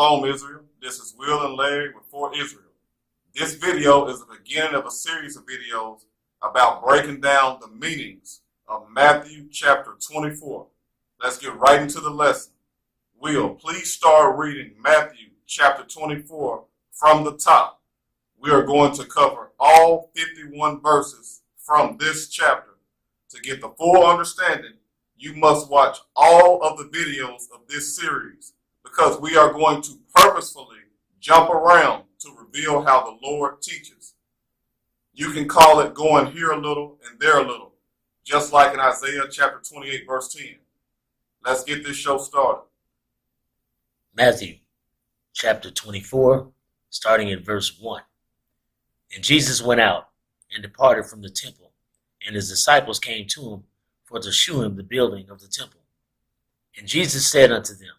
Shalom Israel, this is Will and Larry with For Israel. This video is the beginning of a series of videos about breaking down the meanings of Matthew chapter 24. Let's get right into the lesson. Will, please start reading Matthew chapter 24 from the top. We are going to cover all 51 verses from this chapter. To get the full understanding, you must watch all of the videos of this series, because we are going to purposefully jump around to reveal how the Lord teaches. You can call it going here a little and there a little, just like in Isaiah chapter 28 verse 10. Let's get this show started. Matthew chapter 24, starting at verse 1. And Jesus went out and departed from the temple, and his disciples came to him for to shew him the building of the temple. And Jesus said unto them,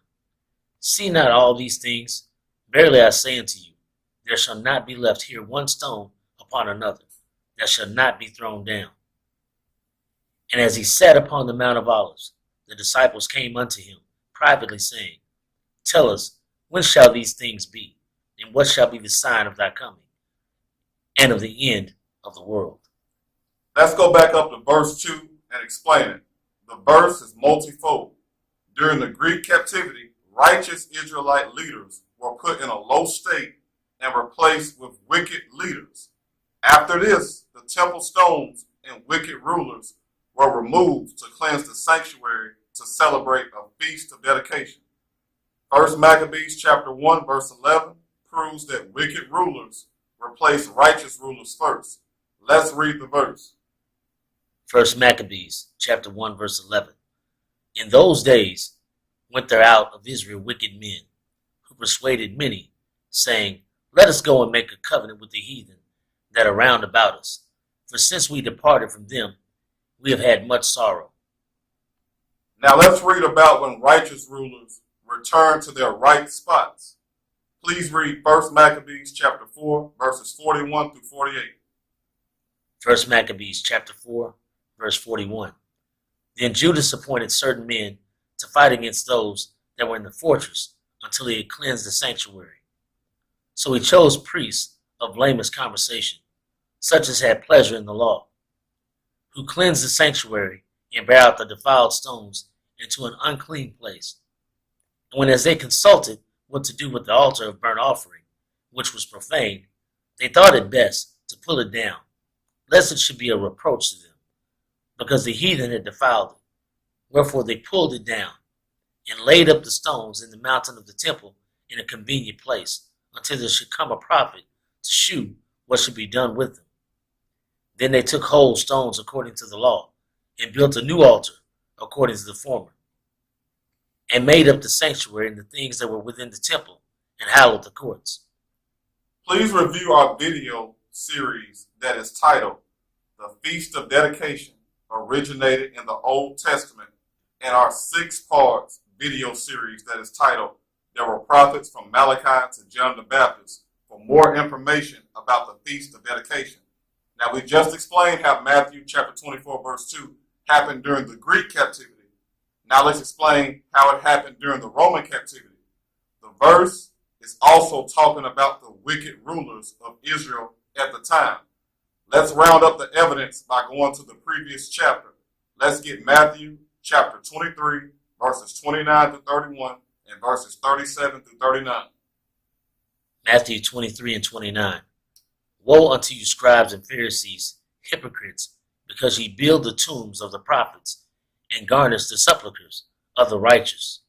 See not all these things? Verily I say unto you, there shall not be left here one stone upon another, that shall not be thrown down. And as he sat upon the Mount of Olives, the disciples came unto him privately, saying, Tell us, when shall these things be? And what shall be the sign of thy coming, and of the end of the world? Let's go back up to verse 2 and explain it. The verse is multifold. During the Greek captivity, righteous Israelite leaders were put in a low state and replaced with wicked leaders. After this, the temple stones and wicked rulers were removed to cleanse the sanctuary to celebrate a feast of dedication. 1 Maccabees chapter 1 verse 11 proves that wicked rulers replace righteous rulers first. Let's read the verse. 1 Maccabees chapter 1 verse 11. In those days went there out of Israel wicked men, who persuaded many, saying, Let us go and make a covenant with the heathen that are round about us. For since we departed from them, we have had much sorrow. Now let's read about when righteous rulers return to their right spots. Please read 1 Maccabees chapter 4 verses 41 through 48. 1 Maccabees chapter 4 verse 41. Then Judas appointed certain men to fight against those that were in the fortress until he had cleansed the sanctuary. So he chose priests of blameless conversation, such as had pleasure in the law, who cleansed the sanctuary and bare out the defiled stones into an unclean place. And when as they consulted what to do with the altar of burnt offering, which was profane, they thought it best to pull it down, lest it should be a reproach to them, because the heathen had defiled it. Wherefore they pulled it down, and laid up the stones in the mountain of the temple in a convenient place, until there should come a prophet to shew what should be done with them. Then they took whole stones according to the law, and built a new altar according to the former, and made up the sanctuary and the things that were within the temple, and hallowed the courts. Please review our video series that is titled The Feast of Dedication, originated in the Old Testament, and our 6 parts video series that is titled There Were Prophets from Malachi to John the Baptist for more information about the Feast of Dedication. Now, we just explained how Matthew chapter 24 verse 2 happened during the Greek captivity. Now let's explain how it happened during the Roman captivity. The verse is also talking about the wicked rulers of Israel at the time. Let's round up the evidence by going to the previous chapter. Let's get Matthew chapter 23, verses 29 to 31, and verses 37 through 39. Matthew 23 and 29. Woe unto you, scribes and Pharisees, hypocrites, because ye build the tombs of the prophets, and garnish the sepulchres of the righteous.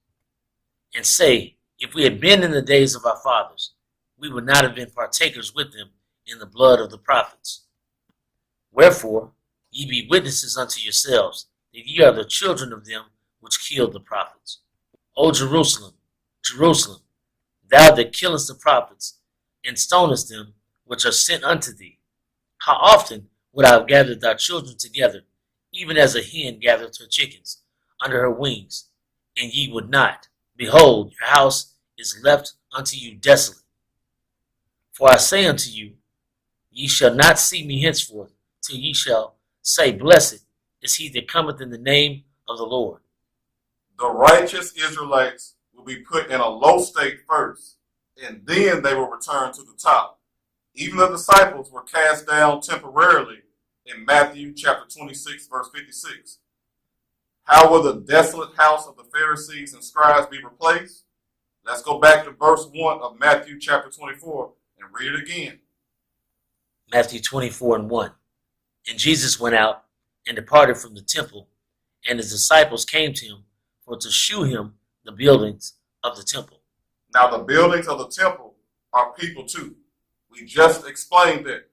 And say, if we had been in the days of our fathers, we would not have been partakers with them in the blood of the prophets. Wherefore, ye be witnesses unto yourselves, that ye are the children of them which killed the prophets. O Jerusalem, Jerusalem, thou that killest the prophets, and stonest them which are sent unto thee, how often would I have gathered thy children together, even as a hen gathereth her chickens under her wings, and ye would not. Behold, your house is left unto you desolate. For I say unto you, ye shall not see me henceforth, till ye shall say, Blessed is he that cometh in the name of the Lord. The righteous Israelites will be put in a low state first, and then they will return to the top. Even the disciples were cast down temporarily in Matthew chapter 26, verse 56. How will the desolate house of the Pharisees and scribes be replaced? Let's go back to verse 1 of Matthew chapter 24 and read it again. Matthew 24 and 1. And Jesus went out and departed from the temple, and his disciples came to him for to shew him the buildings of the temple. Now the buildings of the temple are people too. We just explained that.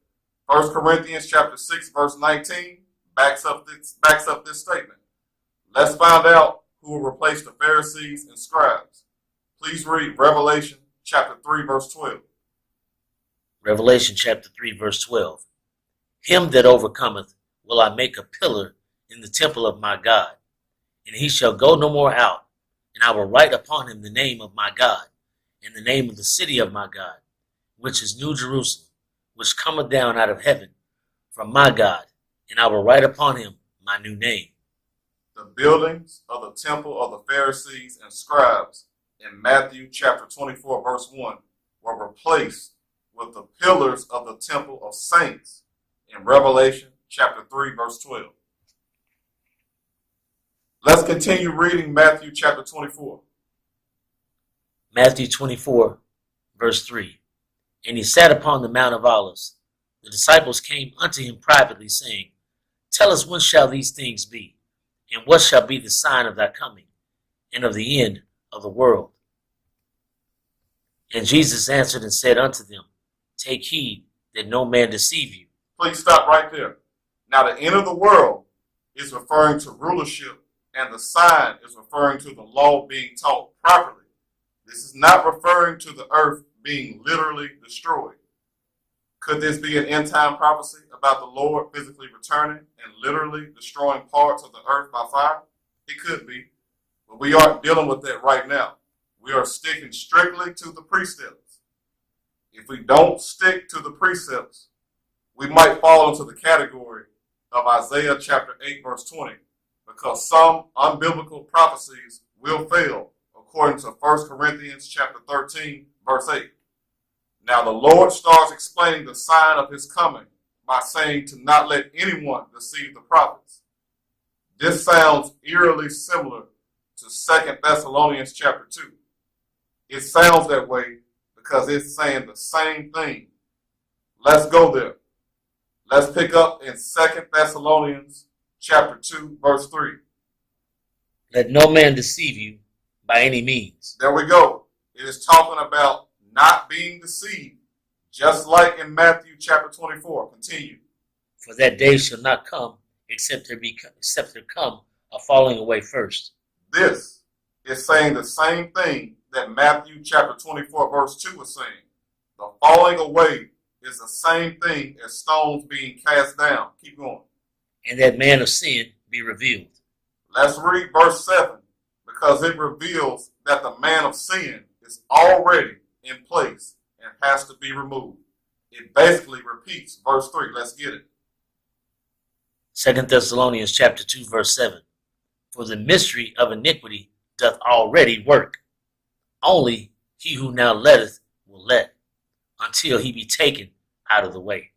1 Corinthians chapter 6 verse 19 backs up this statement. Let's find out who will replace the Pharisees and scribes. Please read Revelation chapter 3 verse 12. Revelation chapter 3 verse 12. Him that overcometh will I make a pillar in the temple of my God, and he shall go no more out, and I will write upon him the name of my God, and the name of the city of my God, which is New Jerusalem, which cometh down out of heaven from my God, and I will write upon him my new name. The buildings of the temple of the Pharisees and scribes in Matthew chapter 24 verse 1 were replaced with the pillars of the temple of saints in Revelation chapter 3 verse 12. Let's continue reading Matthew chapter 24. Matthew 24 verse 3. And he sat upon the Mount of Olives. The disciples came unto him privately, saying, Tell us, when shall these things be? And what shall be the sign of thy coming, and of the end of the world? And Jesus answered and said unto them, Take heed that no man deceive you. Please stop right there. Now the end of the world is referring to rulership, and the sign is referring to the law being taught properly. This is not referring to the earth being literally destroyed. Could this be an end time prophecy about the Lord physically returning and literally destroying parts of the earth by fire? It could be, but we aren't dealing with that right now. We are sticking strictly to the precepts. If we don't stick to the precepts, we might fall into the category of Isaiah chapter 8 verse 20, because some unbiblical prophecies will fail, according to 1 Corinthians chapter 13 verse 8. Now the Lord starts explaining the sign of his coming by saying to not let anyone deceive the prophets. This sounds eerily similar to 2 Thessalonians chapter 2. It sounds that way because it's saying the same thing. Let's go there. Let's pick up in 2 Thessalonians chapter 2 verse 3. Let no man deceive you by any means. There we go. It is talking about not being deceived, just like in Matthew chapter 24. Continue. For that day shall not come except there come a falling away first. This is saying the same thing that Matthew chapter 24 verse 2 is saying. The falling away is the same thing as stones being cast down. Keep going. And that man of sin be revealed. Let's read verse 7, because it reveals that the man of sin is already in place and has to be removed. It basically repeats verse 3. Let's get it. 2 Thessalonians chapter 2 verse 7. For the mystery of iniquity doth already work. Only he who now letteth will let, until he be taken out of the way.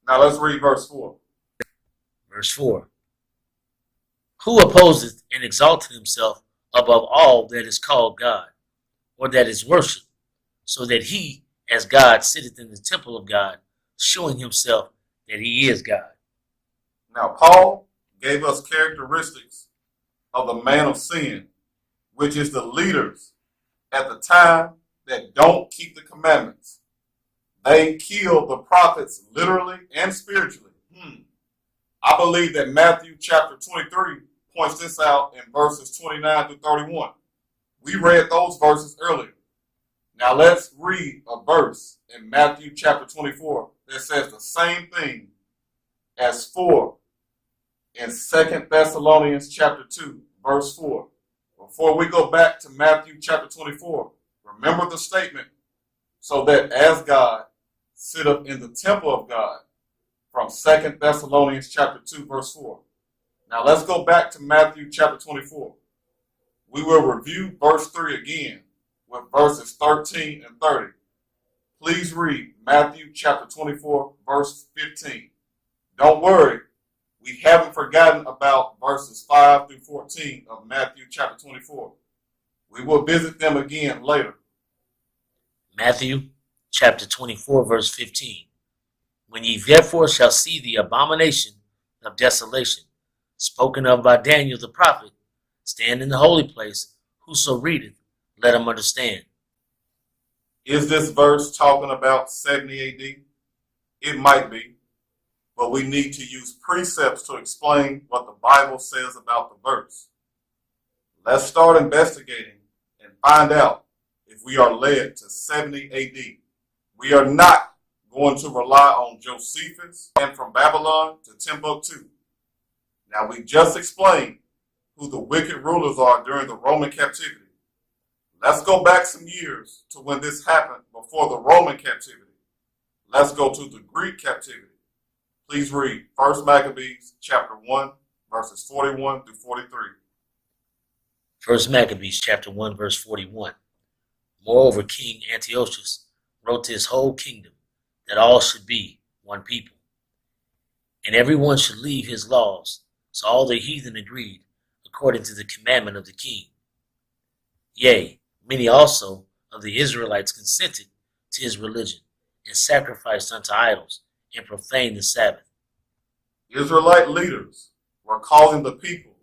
Now let's read verse 4. Verse 4. Who opposeth and exalteth himself above all that is called God, or that is worshipped, so that he, as God, sitteth in the temple of God, showing himself that he is God. Now Paul gave us characteristics of the man of sin, which is the leaders at the time that don't keep the commandments. They kill the prophets literally and spiritually. I believe that Matthew chapter 23 points this out in verses 29 through 31. We read those verses earlier. Now let's read a verse in Matthew chapter 24 that says the same thing as 4 in 2 Thessalonians chapter 2 verse 4. Before we go back to Matthew chapter 24, remember the statement, so that as God sitteth in the temple of God, from 2 Thessalonians chapter 2 verse 4. Now let's go back to Matthew chapter 24. We will review verse 3 again with verses 13 and 30 Please read Matthew chapter 24, verse 15. Don't worry, we haven't forgotten about verses 5 through 14 of Matthew chapter 24. We will visit them again later. Matthew chapter 24, verse 15. When ye therefore shall see the abomination of desolation, spoken of by Daniel the prophet, stand in the holy place, whoso readeth, let him understand. Is this verse talking about 70 AD? It might be, but we need to use precepts to explain what the Bible says about the verse. Let's start investigating and find out if we are led to 70 AD. We are not going to rely on Josephus and from Babylon to Timbuktu. Now, we just explained who the wicked rulers are during the Roman captivity. Let's go back some years to when this happened before the Roman captivity. Let's go to the Greek captivity. Please read 1 Maccabees chapter 1, verses 41 through 43. 1 Maccabees chapter 1, verse 41. Moreover, King Antiochus wrote to his whole kingdom that all should be one people, and every one should leave his laws. So all the heathen agreed according to the commandment of the king. Yea, many also of the Israelites consented to his religion, and sacrificed unto idols, and profaned the Sabbath. Israelite leaders were causing the people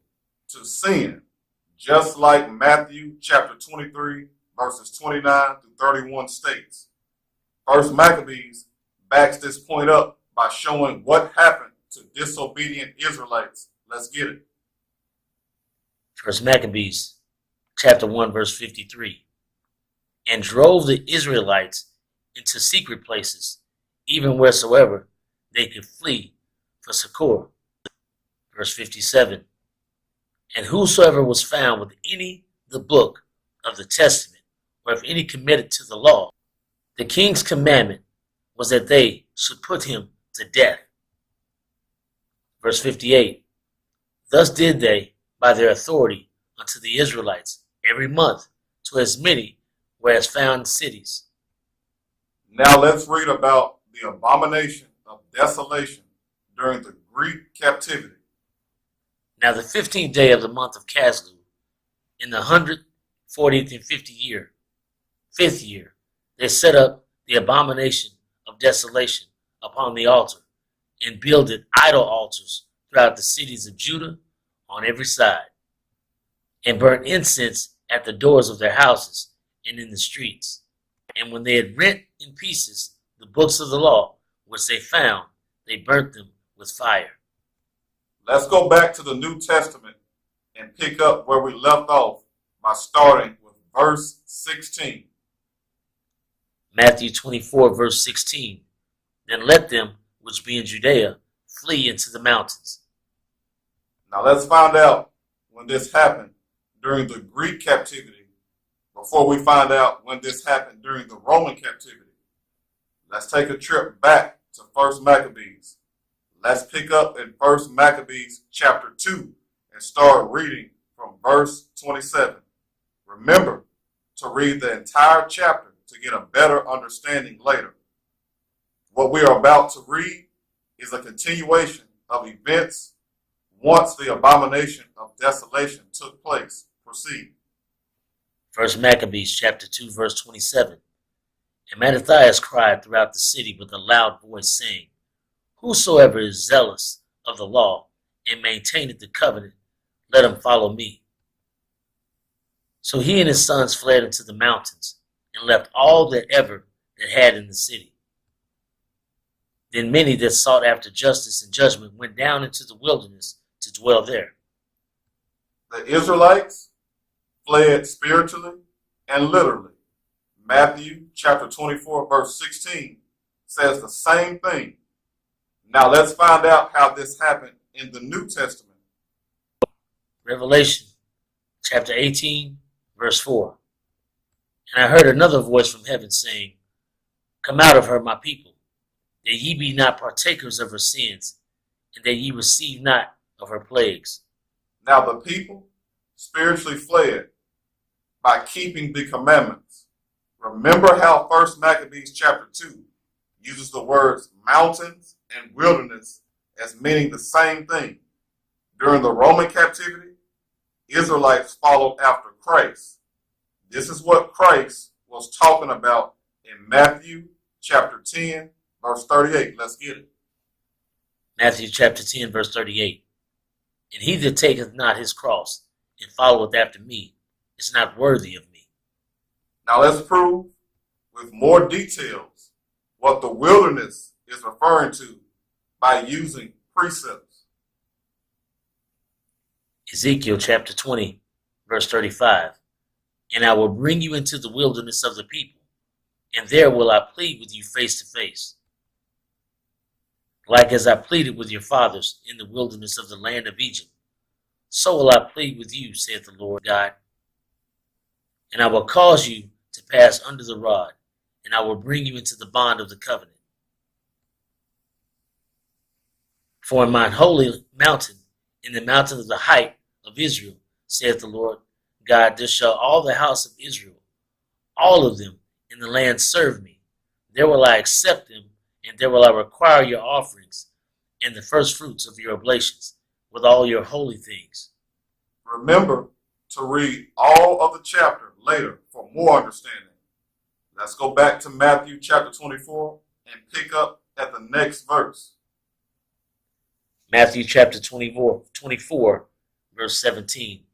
to sin, just like Matthew chapter 23, verses 29 through 31 states. 1 Maccabees backs this point up by showing what happened to disobedient Israelites. Let's get it. 1 Maccabees chapter 1, verse 53. And drove the Israelites into secret places, even wheresoever they could flee for succor. Verse 57. And whosoever was found with any the book of the testament, or if any committed to the law, the king's commandment was that they should put him to death. Verse 58. Thus did they by their authority unto the Israelites every month, to as many were as found cities. Now let's read about the abomination of desolation during the Greek captivity. Now the 15th day of the month of Caslu, in the 140th and 5th year, they set up the abomination of desolation upon the altar, and builded idol altars throughout the cities of Judah on every side, and burnt incense at the doors of their houses and in the streets. And when they had rent in pieces the books of the law, which they found, they burnt them with fire. Let's go back to the New Testament and pick up where we left off by starting with verse 16. Matthew 24, verse 16. Then let them which be in Judea flee into the mountains. Now let's find out when this happened during the Greek captivity before we find out when this happened during the Roman captivity. Let's take a trip back to 1 Maccabees. Let's pick up in 1 Maccabees chapter 2 and start reading from verse 27. Remember to read the entire chapter to get a better understanding later. What we are about to read is a continuation of events once the abomination of desolation took place. Proceed. 1 Maccabees chapter 2, verse 27. And Mattathias cried throughout the city with a loud voice, saying, Whosoever is zealous of the law and maintaineth the covenant, let him follow me. So he and his sons fled into the mountains, and left all that ever that had in the city. Then many that sought after justice and judgment went down into the wilderness to dwell there. The Israelites fled spiritually and literally. Matthew chapter 24, verse 16 says the same thing. Now let's find out how this happened in the New Testament. Revelation chapter 18, verse 4. And I heard another voice from heaven saying, Come out of her, my people, that ye be not partakers of her sins, and that ye receive not of her plagues. Now the people spiritually fled by keeping the commandments. Remember how 1 Maccabees chapter 2 uses the words mountains and wilderness as meaning the same thing. During the Roman captivity, Israelites followed after Christ. This is what Christ was talking about in Matthew chapter 10, verse 38. Let's get it. Matthew chapter 10, verse 38. And he that taketh not his cross and followeth after me is not worthy of me. Now let's prove with more details what the wilderness is referring to by using precepts. Ezekiel chapter 20, verse 35. And I will bring you into the wilderness of the people, and there will I plead with you face to face, like as I pleaded with your fathers in the wilderness of the land of Egypt. So will I plead with you, saith the Lord God. And I will cause you to pass under the rod, and I will bring you into the bond of the covenant. For in mine holy mountain, in the mountain of the height of Israel, saith the Lord God, there shall all the house of Israel, all of them in the land, serve me. There will I accept them, and there will I require your offerings and the first fruits of your oblations with all your holy things. Remember to read all of the chapter later for more understanding. Let's go back to Matthew chapter 24 and pick up at the next verse. Matthew chapter 24, verse 17.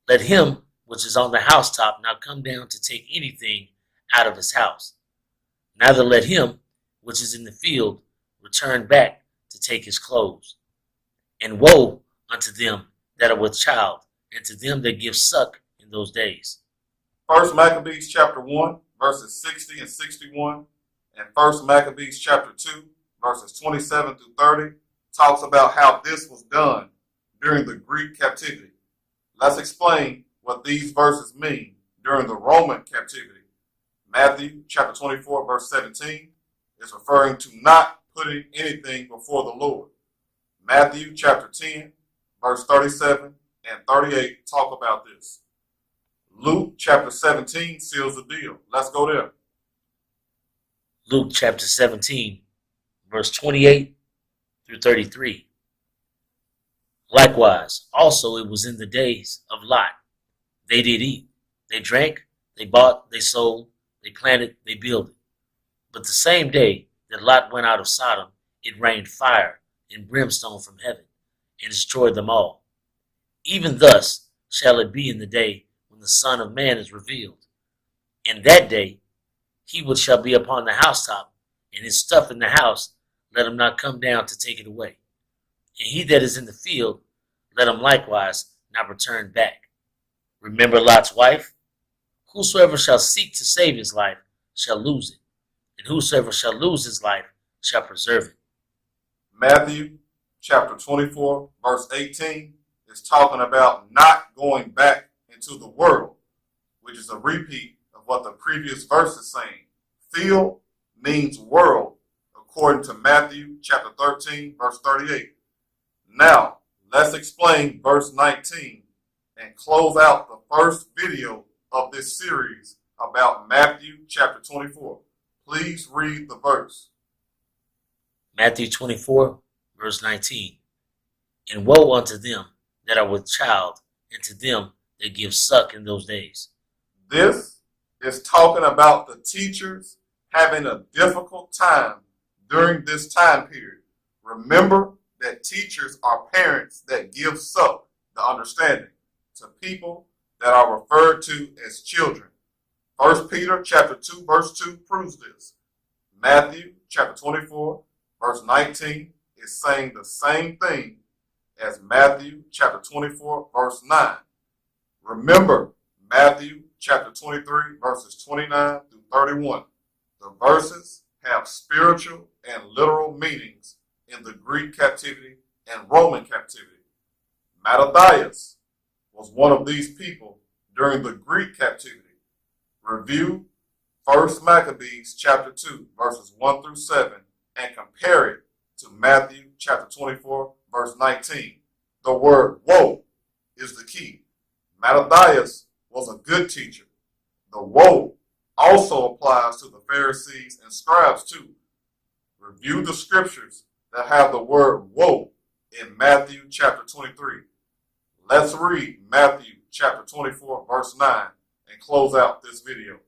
Let him which is on the housetop not come down to take anything out of his house. Neither let him which is in the field return back to take his clothes. And woe unto them that are with child, and to them that give suck in those days. 1 Maccabees chapter 1, verses 60 and 61, and 1 Maccabees chapter 2, verses 27 through 30, talks about how this was done during the Greek captivity. Let's explain what these verses mean during the Roman captivity. Matthew chapter 24, verse 17 is referring to not putting anything before the Lord. Matthew chapter 10, verse 37 and 38 talk about this. Luke chapter 17 seals the deal. Let's go there. Luke chapter 17, verse 28 through 33. Likewise, also it was in the days of Lot. They did eat, they drank, they bought, they sold, they planted, they builded. But the same day that Lot went out of Sodom, it rained fire and brimstone from heaven and destroyed them all. Even thus shall it be in the day when the Son of Man is revealed. In that day, he which shall be upon the housetop, and his stuff in the house, let him not come down to take it away. And he that is in the field, let him likewise not return back. Remember Lot's wife? Whosoever shall seek to save his life shall lose it, and whosoever shall lose his life shall preserve it. Matthew chapter 24, verse 18 is talking about not going back into the world, which is a repeat of what the previous verse is saying. Field means world, according to Matthew chapter 13, verse 38. Now, let's explain verse 19 and close out the first video of this series about Matthew chapter 24. Please read the verse. Matthew 24, verse 19. And woe unto them that are with child, and to them that give suck in those days. This is talking about the teachers having a difficult time during this time period. Remember that teachers are parents that give suck, the understanding, to people that are referred to as children. 1 Peter chapter 2, verse 2 proves this. Matthew chapter 24, verse 19 is saying the same thing as Matthew chapter 24, verse 9. Remember Matthew chapter 23, verses 29 through 31. The verses have spiritual and literal meanings in the Greek captivity and Roman captivity. Maccabees was one of these people during the Greek captivity. Review 1 Maccabees chapter 2, verses 1 through 7, and compare it to Matthew chapter 24, verse 19. The word woe is the key. Maccabees was a good teacher. The woe also applies to the Pharisees and scribes too. Review the scriptures that have the word woe in Matthew chapter 23. Let's read Matthew chapter 24 verse 9 and close out this video.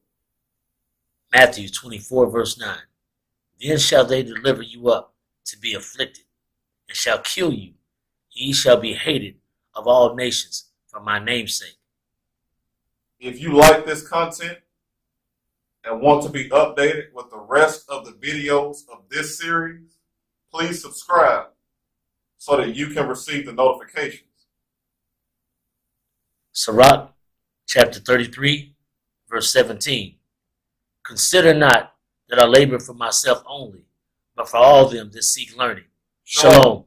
Matthew 24 verse 9. Then shall they deliver you up to be afflicted, and shall kill you. Ye shall be hated of all nations for my name's sake. If you like this content and want to be updated with the rest of the videos of this series, please subscribe so that you can receive the notifications. Sirach chapter 33 verse 17. Consider not that I labor for myself only, but for all them that seek learning. Shalom.